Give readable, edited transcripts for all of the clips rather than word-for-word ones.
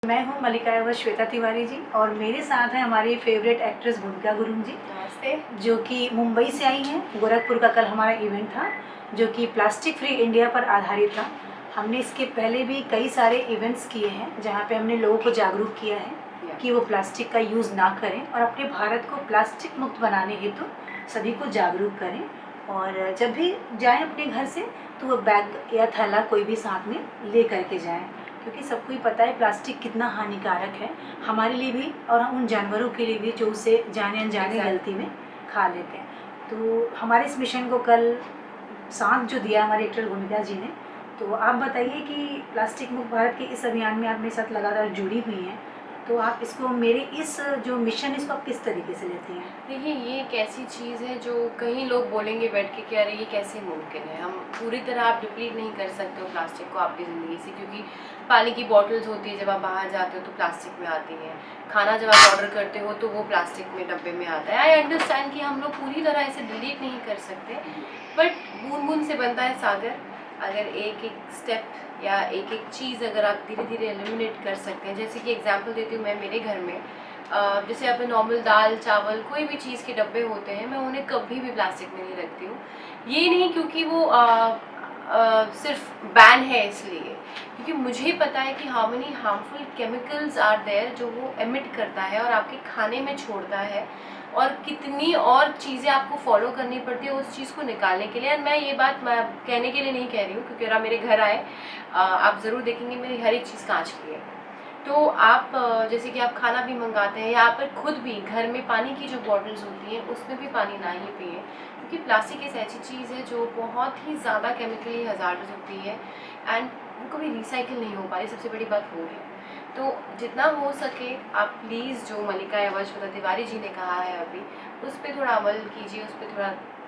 मैं हूँ मल्लिका एवं श्वेता तिवारी जी और मेरे साथ हैं हमारी फेवरेट एक्ट्रेस भूमिका गुरुंग जी। नमस्ते। जो कि मुंबई से आई हैं। गोरखपुर का कल हमारा इवेंट था जो कि प्लास्टिक फ्री इंडिया पर आधारित था। हमने इसके पहले भी कई सारे इवेंट्स किए हैं जहाँ पे हमने लोगों को जागरूक किया है कि वो प्लास्टिक का यूज़ ना करें और अपने भारत को प्लास्टिक मुक्त बनाने हेतु सभी को जागरूक करें। और जब भी जाएं अपने घर से तो वो बैग या थैला कोई भी साथ में ले करके जाएं, क्योंकि सबको ही पता है प्लास्टिक कितना हानिकारक है हमारे लिए भी और उन जानवरों के लिए भी जो उसे जाने अनजाने गलती में खा लेते हैं। तो हमारे इस मिशन को कल साथ जो दिया हमारे एक्टर भूमिका जी ने, तो आप बताइए कि प्लास्टिक मुक्त भारत के इस अभियान में आप मेरे साथ लगातार जुड़ी हुई हैं, तो आप इसको मेरे इस जो मिशन इसको आप किस तरीके से लेती हैं? देखिए, ये एक ऐसी चीज़ है जो कहीं लोग बोलेंगे बैठ के कि अरे ये कैसे मुमकिन है। हम पूरी तरह आप डिप्लीट नहीं कर सकते हो प्लास्टिक को आपकी ज़िंदगी से, क्योंकि पानी की बॉटल्स होती है, जब आप बाहर जाते हो तो प्लास्टिक में आती हैं। खाना जब आप ऑर्डर करते हो तो वो प्लास्टिक में डब्बे में आता है। आई अंडरस्टैंड कि हम लोग पूरी तरह इसे डिलीट नहीं कर सकते, बट बूंद बूंद से बनता है सागर। अगर एक एक स्टेप या एक एक चीज़ अगर आप धीरे धीरे एलिमिनेट कर सकते हैं, जैसे कि एग्जांपल देती हूँ मैं मेरे घर में, जैसे आप नॉर्मल दाल चावल कोई भी चीज़ के डब्बे होते हैं, मैं उन्हें कभी भी प्लास्टिक में नहीं रखती हूँ। ये नहीं क्योंकि वो सिर्फ बैन है इसलिए, क्योंकि मुझे पता है कि how many harmful chemicals are there जो वो एमिट करता है और आपके खाने में छोड़ता है, और कितनी और चीज़ें आपको फॉलो करनी पड़ती है उस चीज़ को निकालने के लिए। और मैं ये बात मैं कहने के लिए नहीं कह रही हूँ, क्योंकि अगर आप मेरे घर आए आप ज़रूर देखेंगे मेरी हर एक चीज़ कांच की है। तो आप जैसे कि आप खाना भी मंगाते हैं या आप खुद भी घर में पानी की जो बॉटल्स होती हैं उसमें भी पानी ना ही पिए, क्योंकि प्लास्टिक एक ऐसी चीज़ है जो बहुत ही ज़्यादा केमिकली हज़ार्डस होती है एंड वो कभी रिसाइकिल नहीं हो पाई। सबसे बड़ी बात वो है। तो जितना हो सके आप प्लीज़ जो मल्लिका एवं श्वेता तिवारी जी ने कहा है अभी, उस पर थोड़ा अमल कीजिए, उस पर थोड़ा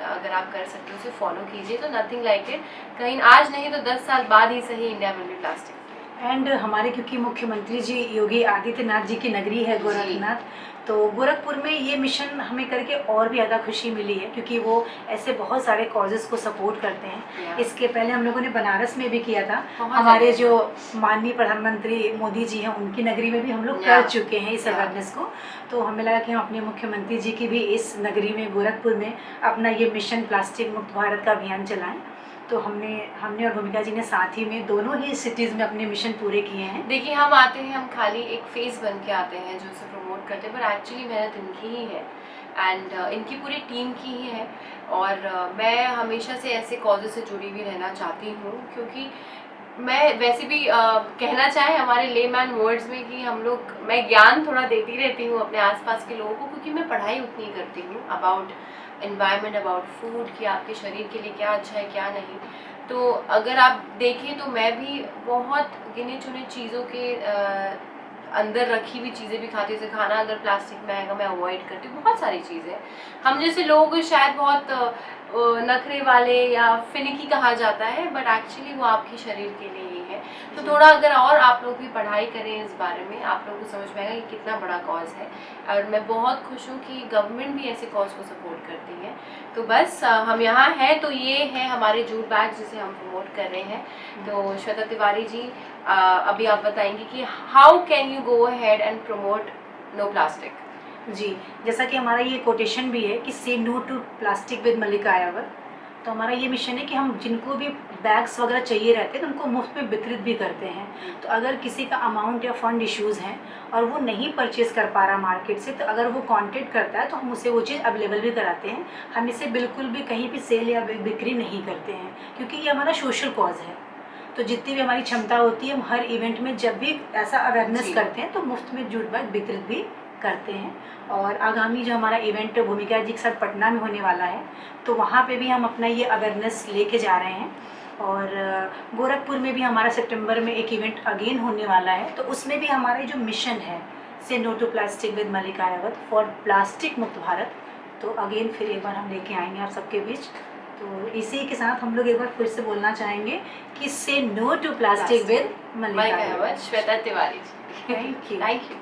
अगर आप कर सकते हो उसे फॉलो कीजिए। तो नथिंग लाइक इट, कहीं आज नहीं तो 10 साल बाद ही सही, India will be plastic. And हमारे क्योंकि मुख्यमंत्री जी योगी आदित्यनाथ जी की नगरी है गोरखनाथ, तो गोरखपुर में ये मिशन हमें करके और भी ज़्यादा खुशी मिली है, क्योंकि वो ऐसे बहुत सारे कॉजेज़ को सपोर्ट करते हैं। इसके पहले हम लोगों ने बनारस में भी किया था, हमारे जो माननीय प्रधानमंत्री मोदी जी हैं उनकी नगरी में भी हम लोग कर चुके हैं इस अवेयरनेस को। तो हमें लगा कि हम अपने मुख्यमंत्री जी की भी इस नगरी में गोरखपुर में अपना ये मिशन प्लास्टिक मुक्त भारत का अभियान चलाएँ। तो हमने और भूमिका जी ने साथ ही में दोनों ही सिटीज़ में अपने मिशन पूरे किए हैं। देखिए, हम आते हैं, हम खाली एक फेस बन के आते हैं जो उसे प्रमोट करते हैं, पर एक्चुअली मेहनत इनकी ही है एंड इनकी पूरी टीम की ही है। और मैं हमेशा से ऐसे कॉजेज से जुड़ी हुई रहना चाहती हूँ, क्योंकि मैं वैसे भी कहना चाहे हमारे लेमैन वर्ड्स में कि मैं ज्ञान थोड़ा देती रहती हूँ अपने आसपास के लोगों को, क्योंकि मैं पढ़ाई उतनी करती हूँ अबाउट एनवायरनमेंट, अबाउट फूड, कि आपके शरीर के लिए क्या अच्छा है क्या नहीं। तो अगर आप देखें तो मैं भी बहुत गिने चुने चीज़ों के अंदर रखी हुई चीज़ें भी खाती हूँ। जैसे खाना अगर प्लास्टिक में आएगा मैं अवॉइड करती हूँ। बहुत सारी चीज़ें हम जैसे लोग शायद बहुत नखरे वाले या फिनिकी कहा जाता है, बट एक्चुअली वो आपके शरीर के लिए ही है। तो थोड़ा अगर और आप लोग भी पढ़ाई करें इस बारे में, आप लोगों को समझ में आएगा कि कितना बड़ा कॉज है। और मैं बहुत खुश हूँ कि गवर्नमेंट भी ऐसे कॉज को सपोर्ट करती है। तो बस हम यहाँ हैं, तो ये है हमारे जूट बैग जिसे हम प्रमोट कर रहे हैं। तो श्वेता तिवारी जी, अभी आप बताएंगे कि how can you go ahead and promote no plastic. जी, जैसा कि हमारा ये कोटेशन भी है कि say no to plastic with Mallika ever. तो हमारा ये मिशन है कि हम जिनको भी बैग्स वगैरह चाहिए रहते हैं तो उनको मुफ्त में वितरित भी करते हैं। तो अगर किसी का अमाउंट या फंड इश्यूज़ हैं और वो नहीं परचेज कर पा रहा मार्केट से, तो अगर वो कांटेक्ट करता है तो हम उसे वो चीज़ अवेलेबल भी कराते हैं। हम इसे बिल्कुल भी कहीं भी सेल या बिक्री नहीं करते हैं, क्योंकि ये हमारा सोशल कॉज है। तो जितनी भी हमारी क्षमता होती है हम हर इवेंट में जब भी ऐसा अवेयरनेस करते हैं तो मुफ्त में जूट बैग वितरित भी करते हैं। और आगामी जो हमारा इवेंट भूमिका जी के साथ पटना में होने वाला है, तो वहाँ पे भी हम अपना ये अवेयरनेस लेके जा रहे हैं। और गोरखपुर में भी हमारा सितंबर में एक इवेंट अगेन होने वाला है, तो उसमें भी हमारा जो मिशन है say no to plastic with Mallika ever for plastic मुक्त भारत, तो अगेन फिर एक बार हम लेके आएंगे आप सबके बीच। तो इसी के साथ हम लोग एक बार फिर से बोलना चाहेंगे कि say no to plastic with Mallika ever. Shweta Tiwari ji, thank you. Thank you.